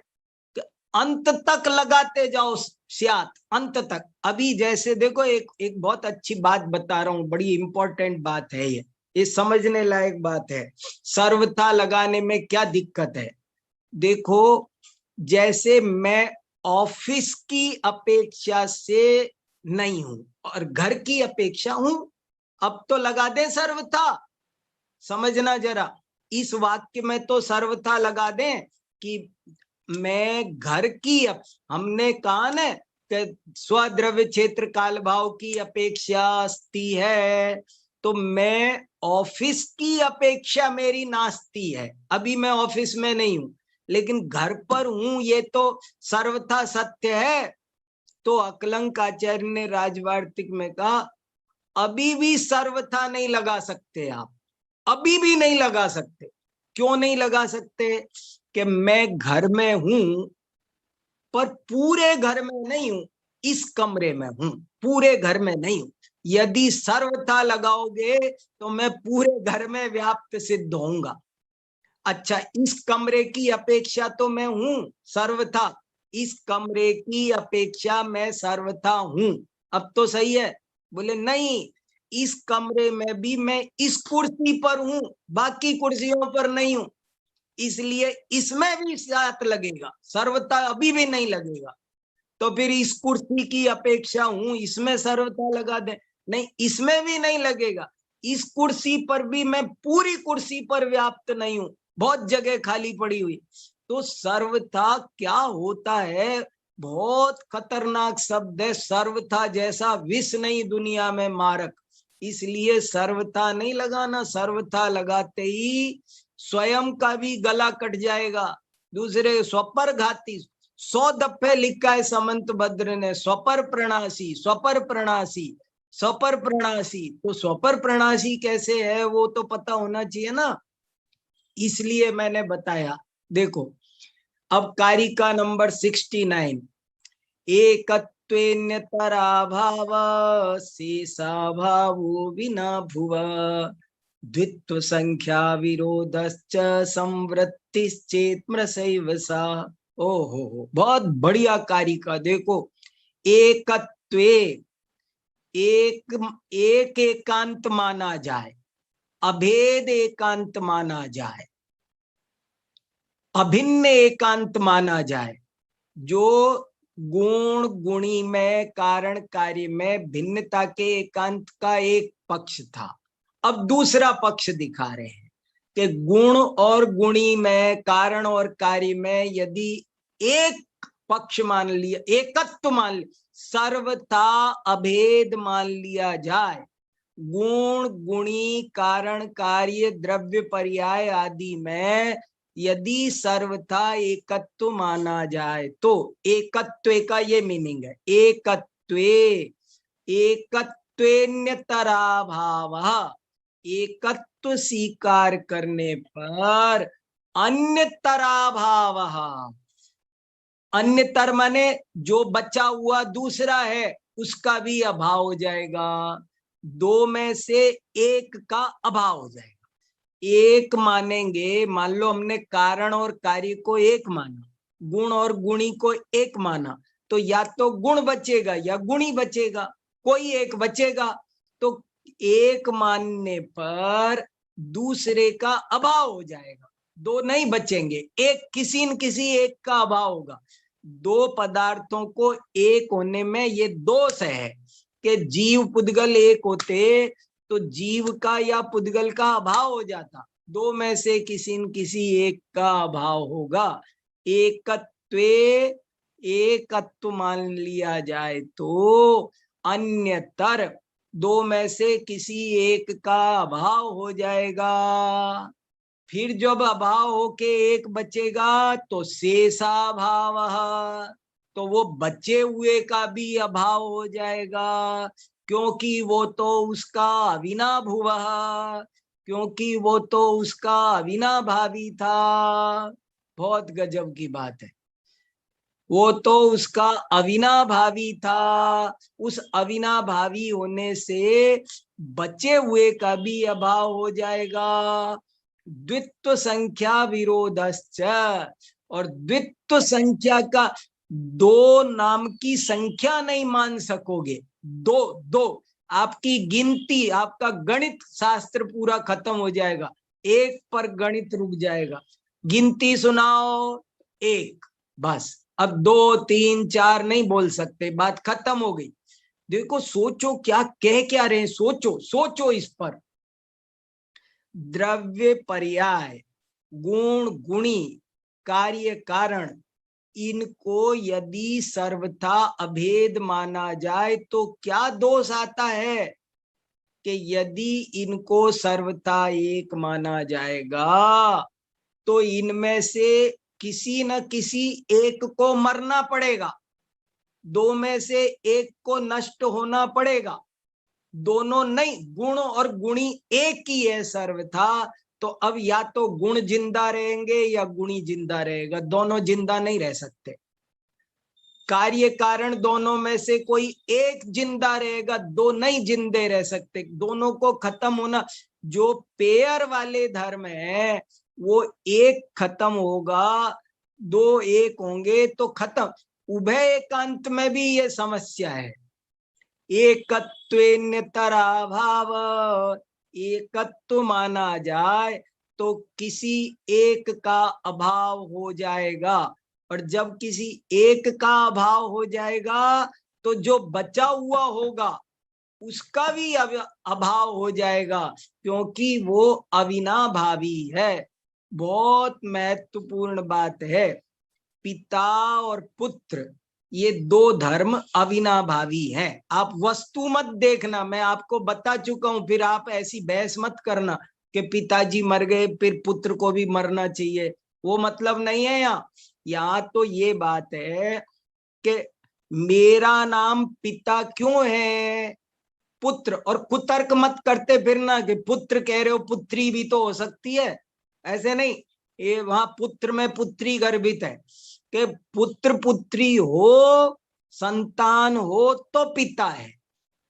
कि अंत तक लगाते जाओ स्यात, अंत तक। अभी जैसे देखो, एक बहुत अच्छी बात बता रहा हूं, बड़ी इंपॉर्टेंट बात है ये समझने लायक बात है। सर्वथा लगाने में क्या दिक्कत है, देखो, जैसे मैं ऑफिस की अपेक्षा से नहीं हूं और घर की अपेक्षा हूं। अब तो लगा दे सर्वथा, समझना जरा, इस वाक्य में तो सर्वथा लगा दें कि मैं घर की हमने कहा न कि स्वद्रव्य क्षेत्र काल भाव की अपेक्षा अस्ति है, तो मैं ऑफिस की अपेक्षा मेरी नास्ती है। अभी मैं ऑफिस में नहीं हूं लेकिन घर पर हूं, ये तो सर्वथा सत्य है। तो अकलंक आचार्य ने राजवार्तिक में कहा अभी भी सर्वथा नहीं लगा सकते आप, अभी भी नहीं लगा सकते। क्यों नहीं लगा सकते? कि मैं घर में हूं पर पूरे घर में नहीं हूं, इस कमरे में हूं, पूरे घर में नहीं हूं। यदि सर्वथा लगाओगे तो मैं पूरे घर में व्याप्त सिद्ध होऊंगा। अच्छा, इस कमरे की अपेक्षा तो मैं हूं सर्वथा, इस कमरे की अपेक्षा मैं सर्वथा हूं। अब तो सही है? बोले नहीं, इस कमरे में भी मैं इस कुर्सी पर हूं, बाकी कुर्सियों पर नहीं हूं, इसलिए इसमें भी साथ लगेगा, सर्वथा अभी भी नहीं लगेगा। तो फिर इस कुर्सी की अपेक्षा हूं, इसमें सर्वथा लगा दे, नहीं इसमें भी नहीं लगेगा। इस कुर्सी पर भी मैं पूरी कुर्सी पर व्याप्त नहीं हूं, बहुत जगह खाली पड़ी हुई। तो सर्वथा क्या होता है? बहुत खतरनाक शब्द है। सर्वथा जैसा विष नहीं दुनिया में मारक, इसलिए सर्वथा नहीं लगाना। सर्वथा लगाते ही स्वयं का भी गला कट जाएगा। दूसरे स्वपर घाती 100 दफे लिखा है समंत भद्र ने, स्वपर प्रणासी, स्वपर प्रणासी, स्वपर प्रणासी। तो स्वपर प्रणासी कैसे है वो तो पता होना चाहिए ना, इसलिए मैंने बताया। देखो अब कारिका नंबर 69, एकत्वेन्यतराभाव शेषाभावो विना भुव द्वित्व संख्या विरोधश्च संवृत्तिश्चेत्मसैव सा। ओहो, बहुत बढ़िया कारिका। देखो एकत्वे, एक एकांत माना जाए, अभेद एकांत माना जाए, अभिन्न एकांत माना जाए। जो गुण गुणी में कारण कार्य में भिन्नता के एकांत का एक पक्ष था, अब दूसरा पक्ष दिखा रहे हैं कि गुण और गुणी में, कारण और कार्य में यदि एक पक्ष मान लिया, एकत्व मान लिया, सर्वथा अभेद मान लिया जाए, गुण गुणी कारण कार्य द्रव्य पर्याय आदि में यदि सर्वथा एकत्व माना जाए, तो एकत्व का ये मीनिंग है, एकत्वे, एकत्वेन्यतराभावः, एकत्व स्वीकार करने पर अन्यतराभावः, अन्यतर माने जो बचा हुआ दूसरा है उसका भी अभाव हो जाएगा, दो में से एक का अभाव हो जाएगा। एक मानेंगे, मान लो हमने कारण और कार्य को एक माना, गुण और गुणी को एक माना, तो या तो गुण बचेगा या गुणी बचेगा, कोई एक बचेगा। तो एक मानने पर दूसरे का अभाव हो जाएगा, दो नहीं बचेंगे, एक किसी न किसी एक का अभाव होगा। दो पदार्थों को एक होने में ये दोष है कि जीव पुद्गल एक होते तो जीव का या पुद्गल का अभाव हो जाता, दो में से किसी न किसी एक का अभाव होगा। एकत्वे, एकत्व मान लिया जाए तो अन्यतर, दो में से किसी एक का अभाव हो जाएगा। फिर जब अभाव होके एक बचेगा तो शेषाभाव, तो वो बचे हुए का भी अभाव हो जाएगा, क्योंकि वो तो उसका अविनाभुव, क्योंकि वो तो उसका अविनाभावी था। बहुत गजब की बात है, वो तो उसका अविनाभावी था। उस अविनाभावी होने से बचे हुए का भी अभाव हो जाएगा। द्वित्व संख्या विरोधश्च, और द्वित्व संख्या का दो नाम की संख्या नहीं मान सकोगे, दो दो आपकी गिनती, आपका गणित शास्त्र पूरा खत्म हो जाएगा, एक पर गणित रुक जाएगा। गिनती सुनाओ एक, बस अब 2 3 4 नहीं बोल सकते, बात खत्म हो गई। देखो सोचो क्या कह क्या रहे हैं, सोचो सोचो इस पर। द्रव्य पर्याय, गुण गुणी, कार्य कारण, इनको यदि सर्वथा अभेद माना जाए तो क्या दोष आता है कि यदि इनको सर्वथा एक माना जाएगा तो इनमें से किसी न किसी एक को मरना पड़ेगा, दो में से एक को नष्ट होना पड़ेगा, दोनों नहीं, गुण और गुणी एक ही है सर्वथा। तो अब या तो गुण जिंदा रहेंगे या गुणी जिंदा रहेगा, दोनों जिंदा नहीं रह सकते। कार्य कारण दोनों में से कोई एक जिंदा रहेगा, दो नहीं जिंदे रह सकते, दोनों को खत्म होना। जो पेयर वाले धर्म है वो एक खत्म होगा, दो एक होंगे तो खत्म। उभय एकांत में भी ये समस्या है। एकत्वेन्यतराभाव, एकत्व माना जाए तो किसी एक का अभाव हो जाएगा, और जब किसी एक का अभाव हो जाएगा तो जो बचा हुआ होगा उसका भी अभाव हो जाएगा, क्योंकि वो अविनाभावी है। बहुत महत्वपूर्ण बात है। पिता और पुत्र ये दो धर्म अविनाभावी हैं। आप वस्तु मत देखना, मैं आपको बता चुका हूं, फिर आप ऐसी बहस मत करना कि पिताजी मर गए फिर पुत्र को भी मरना चाहिए, वो मतलब नहीं है। यहाँ तो ये बात है कि मेरा नाम पिता क्यों है, पुत्र, और कुतर्क मत करते फिरना कि पुत्र कह रहे हो पुत्री भी तो हो सकती है, ऐसे नहीं। ये वहां पुत्र में पुत्री गर्भित है कि पुत्र पुत्री हो, संतान हो तो पिता है,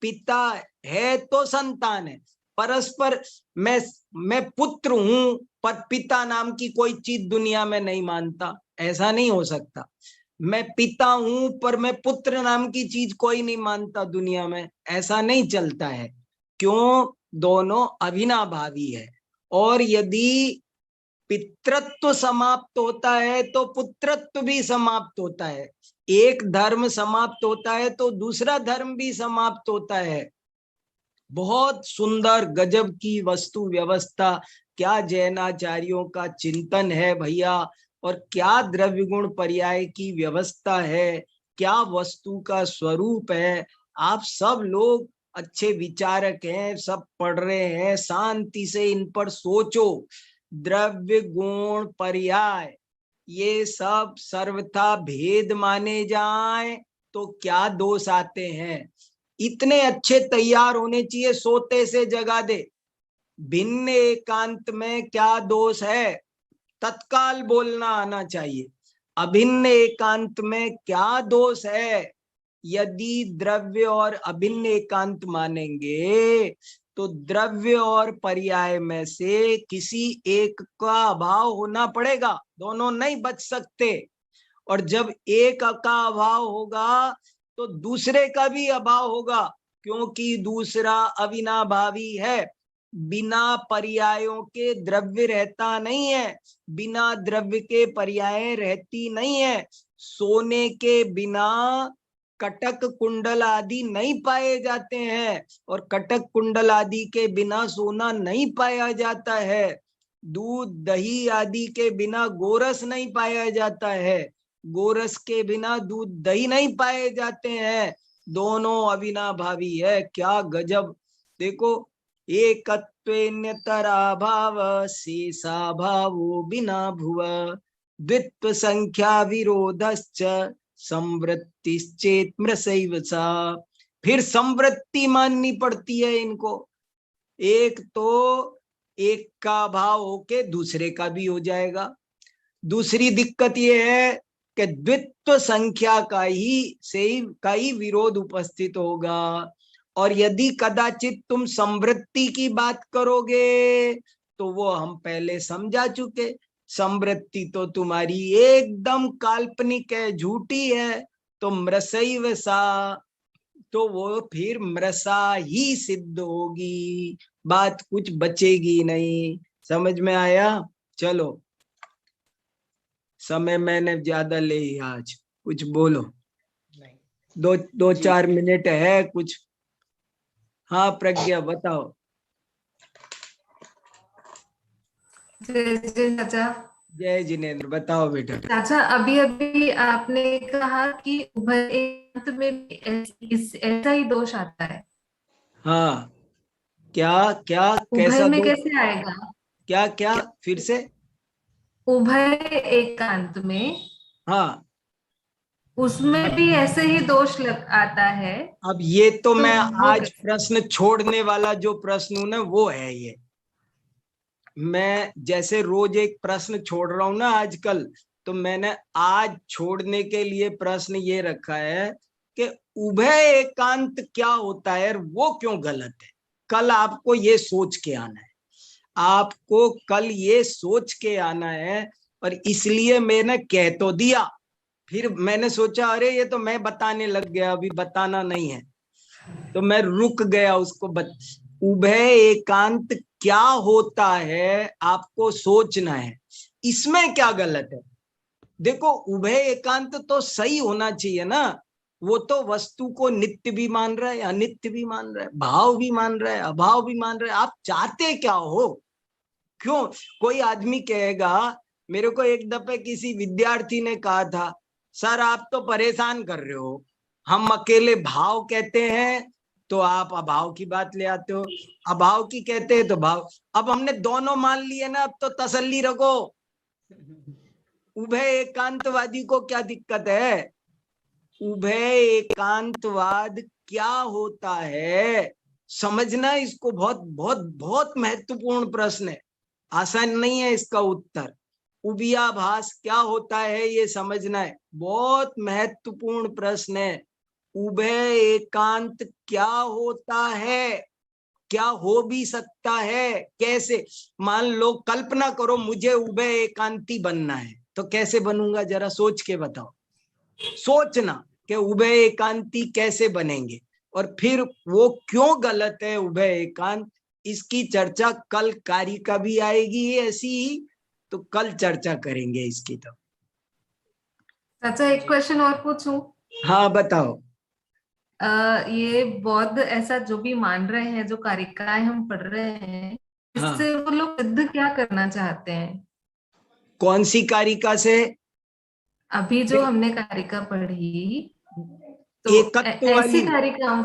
पिता है तो संतान है। परस्पर मैं पुत्र हूं पर पिता नाम की कोई चीज दुनिया में नहीं मानता, ऐसा नहीं हो सकता। मैं पिता हूं पर मैं पुत्र नाम की चीज कोई नहीं मानता दुनिया में, ऐसा नहीं चलता है। क्यों? दोनों अविनाभावी है। और यदि पितृत्व समाप्त होता है तो पुत्रत्व भी समाप्त होता है, एक धर्म समाप्त होता है तो दूसरा धर्म भी समाप्त होता है। बहुत सुंदर गजब की वस्तु व्यवस्था, क्या जैनाचार्यों का चिंतन है भैया, और क्या द्रव्य गुण पर्याय की व्यवस्था है, क्या वस्तु का स्वरूप है। आप सब लोग अच्छे विचारक हैं, सब पढ़ रहे हैं, शांति से इन पर सोचो। द्रव्य गुण पर्याय ये सब सर्वथा भेद माने जाए तो क्या दोष आते हैं। इतने अच्छे तैयार होने चाहिए, सोते से जगा दे। भिन्न एकांत में क्या दोष है, तत्काल बोलना आना चाहिए। अभिन्न एकांत में क्या दोष है। यदि द्रव्य और अभिन्न एकांत मानेंगे तो द्रव्य और पर्याय में से किसी एक का अभाव होना पड़ेगा, दोनों नहीं बच सकते। और जब एक का अभाव होगा तो दूसरे का भी अभाव होगा, क्योंकि दूसरा अविनाभावी है। बिना पर्यायों के द्रव्य रहता नहीं है, बिना द्रव्य के पर्याय रहती नहीं है। सोने के बिना कटक कुंडल आदि नहीं पाए जाते हैं, और कटक कुंडल आदि के बिना सोना नहीं पाया जाता है। दूध दही आदि के बिना गोरस नहीं पाया जाता है, गोरस के बिना दूध दही नहीं पाए जाते हैं। दोनों अविनाभावी है। क्या गजब। देखो, एकत्वेन्यतराभाव शेषाभावो बिना भुव, द्वित्व संख्या विरोधश्च संवृत्तिश्चेत् मृषैव सा। फिर संवृत्ति माननी पड़ती है इनको। एक तो एक का भाव होके दूसरे का भी हो जाएगा। दूसरी दिक्कत ये है कि द्वित्व संख्या का ही विरोध उपस्थित होगा। और यदि कदाचित तुम संवृत्ति की बात करोगे तो वो हम पहले समझा चुके, संवृत्ति तो तुम्हारी एकदम काल्पनिक है, झूठी है। तो मृषैव सा, तो वो फिर मृषा ही सिद्ध होगी, बात कुछ बचेगी नहीं। समझ में आया? चलो, समय मैंने ज्यादा ले आज, कुछ बोलो। नहीं, दो 4 मिनट है कुछ। हाँ प्रज्ञा बताओ। जय जय चाचा। जय जिनेन्द्र, बताओ बेटा। चाचा अभी अभी आपने कहा कि उभय एकांत में भी ऐसा ही दोष आता है। हाँ, क्या क्या उभय कैसा में दोष? कैसे आएगा? क्या क्या फिर से? उभय एकांत में, हाँ, उसमें भी ऐसे ही दोष आता है। अब ये तो मैं वो आज प्रश्न छोड़ने वाला जो प्रश्न हूं ना वो है ये। मैं जैसे रोज एक प्रश्न छोड़ रहा हूं ना आजकल, तो मैंने आज छोड़ने के लिए प्रश्न ये रखा है कि उभय एकांत क्या होता है और वो क्यों गलत है। कल आपको ये सोच के आना है, आपको कल ये सोच के आना है। और इसलिए मैंने कह तो दिया, फिर मैंने सोचा अरे ये तो मैं बताने लग गया, अभी बताना नहीं है, तो मैं रुक गया उसको उभय एकांत क्या होता है आपको सोचना है, इसमें क्या गलत है। देखो उभय एकांत तो सही होना चाहिए ना, वो तो वस्तु को नित्य भी मान रहा है, अनित्य भी मान रहा है, भाव भी मान रहा है, अभाव भी मान रहा है। आप चाहते क्या हो? क्यों कोई आदमी कहेगा, मेरे को एक दफे किसी विद्यार्थी ने कहा था, सर आप तो परेशान कर रहे हो, हम अकेले भाव कहते हैं तो आप अभाव की बात ले आते हो, अभाव की कहते हैं तो भाव। अब हमने दोनों मान लिए ना, अब तो तसल्ली रखो। उभय एकांतवादी को क्या दिक्कत है? उभय एकांतवाद क्या होता है समझना, इसको बहुत बहुत बहुत महत्वपूर्ण प्रश्न है, आसान नहीं है इसका उत्तर। उभयाभास क्या होता है ये समझना है, बहुत महत्वपूर्ण प्रश्न है। उभय एकांत क्या होता है, क्या हो भी सकता है, कैसे? मान लो कल्पना करो मुझे उभय एकांती बनना है, तो कैसे बनूंगा जरा सोच के बताओ। सोचना कि उभय एकांती कैसे बनेंगे, और फिर वो क्यों गलत है उभय एकांत, इसकी चर्चा कल कारिका भी आएगी ऐसी ही, तो कल चर्चा करेंगे इसकी। तो चाचा एक क्वेश्चन और पूछूं? हाँ बताओ। ये बौद्ध ऐसा जो भी मान रहे हैं, जो कारिकाएं हम पढ़ रहे हैं, हाँ, इससे वो लोग सिद्ध क्या करना चाहते हैं? कौन सी कारिका से? अभी जो हमने कारिका पढ़ी, तो एकत्व ऐसी वाली? कारिका।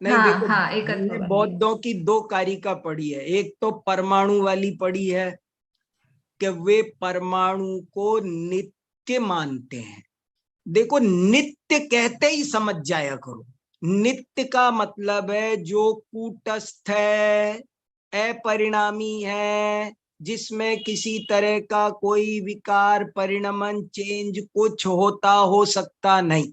नहीं हाँ देखो, हाँ, एकत्व हमने वाली। बौद्धों की 2 कारिका पढ़ी है। एक तो परमाणु वाली पढ़ी है कि वे परमाणु को नित्य मानते हैं। देखो नित्य कहते ही समझ जाया करो, नित्य का मतलब है जो कूटस्थ है, अपरिणामी है, जिसमें किसी तरह का कोई विकार परिणमन चेंज कुछ होता हो सकता नहीं।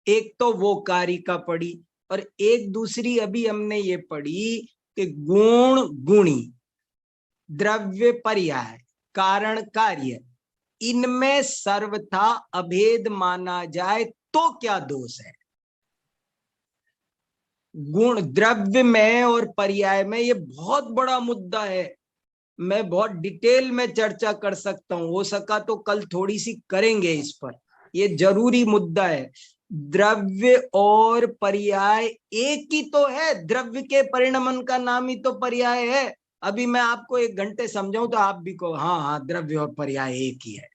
एक तो वो कारिका पढ़ी, और एक दूसरी अभी हमने ये पढ़ी कि गुण गुणी, द्रव्य पर्याय, कारण कार्य, इनमें सर्वथा अभेद माना जाए तो क्या दोष है। गुण द्रव्य में और पर्याय में ये बहुत बड़ा मुद्दा है, मैं बहुत डिटेल में चर्चा कर सकता हूं, हो सका तो कल थोड़ी सी करेंगे इस पर, ये जरूरी मुद्दा है। द्रव्य और पर्याय एक ही तो है, द्रव्य के परिणमन का नाम ही तो पर्याय है। अभी मैं आपको 1 घंटे समझाऊं तो आप भी कहो हाँ हाँ द्रव्य और पर्याय एक ही है।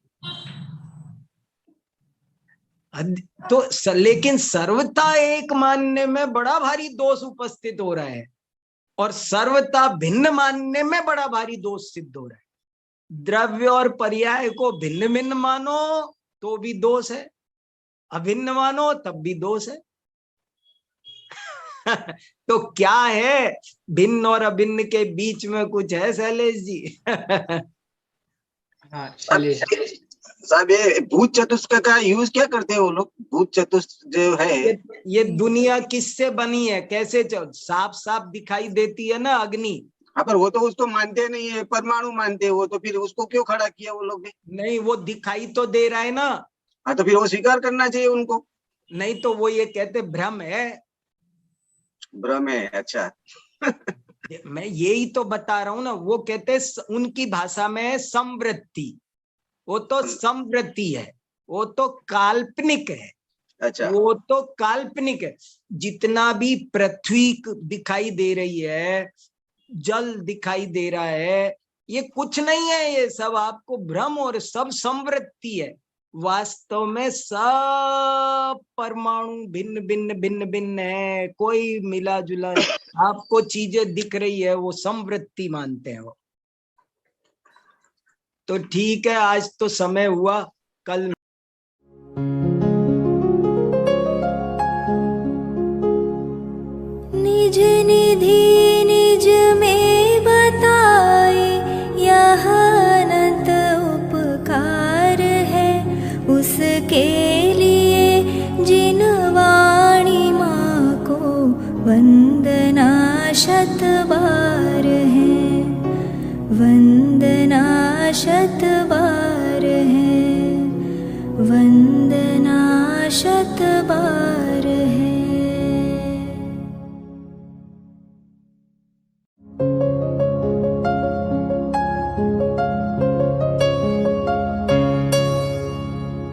तो लेकिन सर्वथा एक मानने में बड़ा भारी दोष उपस्थित हो रहा है, और सर्वथा भिन्न मानने में बड़ा भारी दोष सिद्ध हो रहा है। द्रव्य और पर्याय को भिन्न भिन्न मानो तो भी दोष है, अभिन्न मानो तब भी दोष है। तो क्या है भिन्न और अभिन्न के बीच में, कुछ है शैलेश जी? हाँ शैलेश साहब, ये भूत चतुष्क का यूज क्या करते हैं वो लोग? भूत चतुष्क जो है, ये दुनिया किससे बनी है, कैसे साफ साफ दिखाई देती है ना अग्नि। हाँ पर वो तो उसको मानते नहीं है, परमाणु मानते हैं वो, तो फिर उसको क्यों खड़ा किया वो लोग ने? नहीं वो दिखाई तो दे रहा है ना। हाँ तो फिर वो स्वीकार करना चाहिए उनको। नहीं तो वो ये कहते भ्रम है, भ्रम है। अच्छा मैं यही तो बता रहा हूं ना। वो कहते उनकी भाषा में संवृत्ति, वो तो संवृत्ति है, वो तो काल्पनिक है। अच्छा, वो तो काल्पनिक है। जितना भी पृथ्वी दिखाई दे रही है, जल दिखाई दे रहा है, ये कुछ नहीं है, ये सब आपको भ्रम और सब संवृत्ति है। वास्तव में सब परमाणु भिन्न भिन्न भिन्न भिन्न है, कोई मिला जुला आपको चीजें दिख रही है, वो संवृत्ति मानते हैं वो। तो ठीक है, आज तो समय हुआ, कल निज निधि निज में बताए, यह अनंत उपकार है उसके लिए जिन वाणी माँ को वंदना शत बार है, वंदना शत बार है, वंदना शत बार है।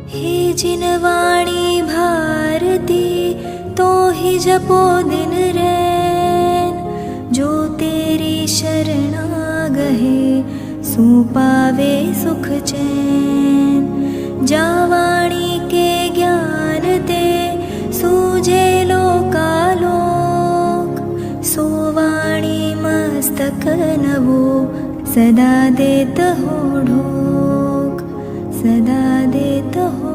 हे जिन वाणी भारती तो ही जपो दिन रैन, जो तेरी शरणा गहे सो पावे सुख चैन। जा वाणी के ज्ञान ते सूझे लोकालोक, सो वाणी मस्तक नवो सदा देत हो ढोक, सदा देत हो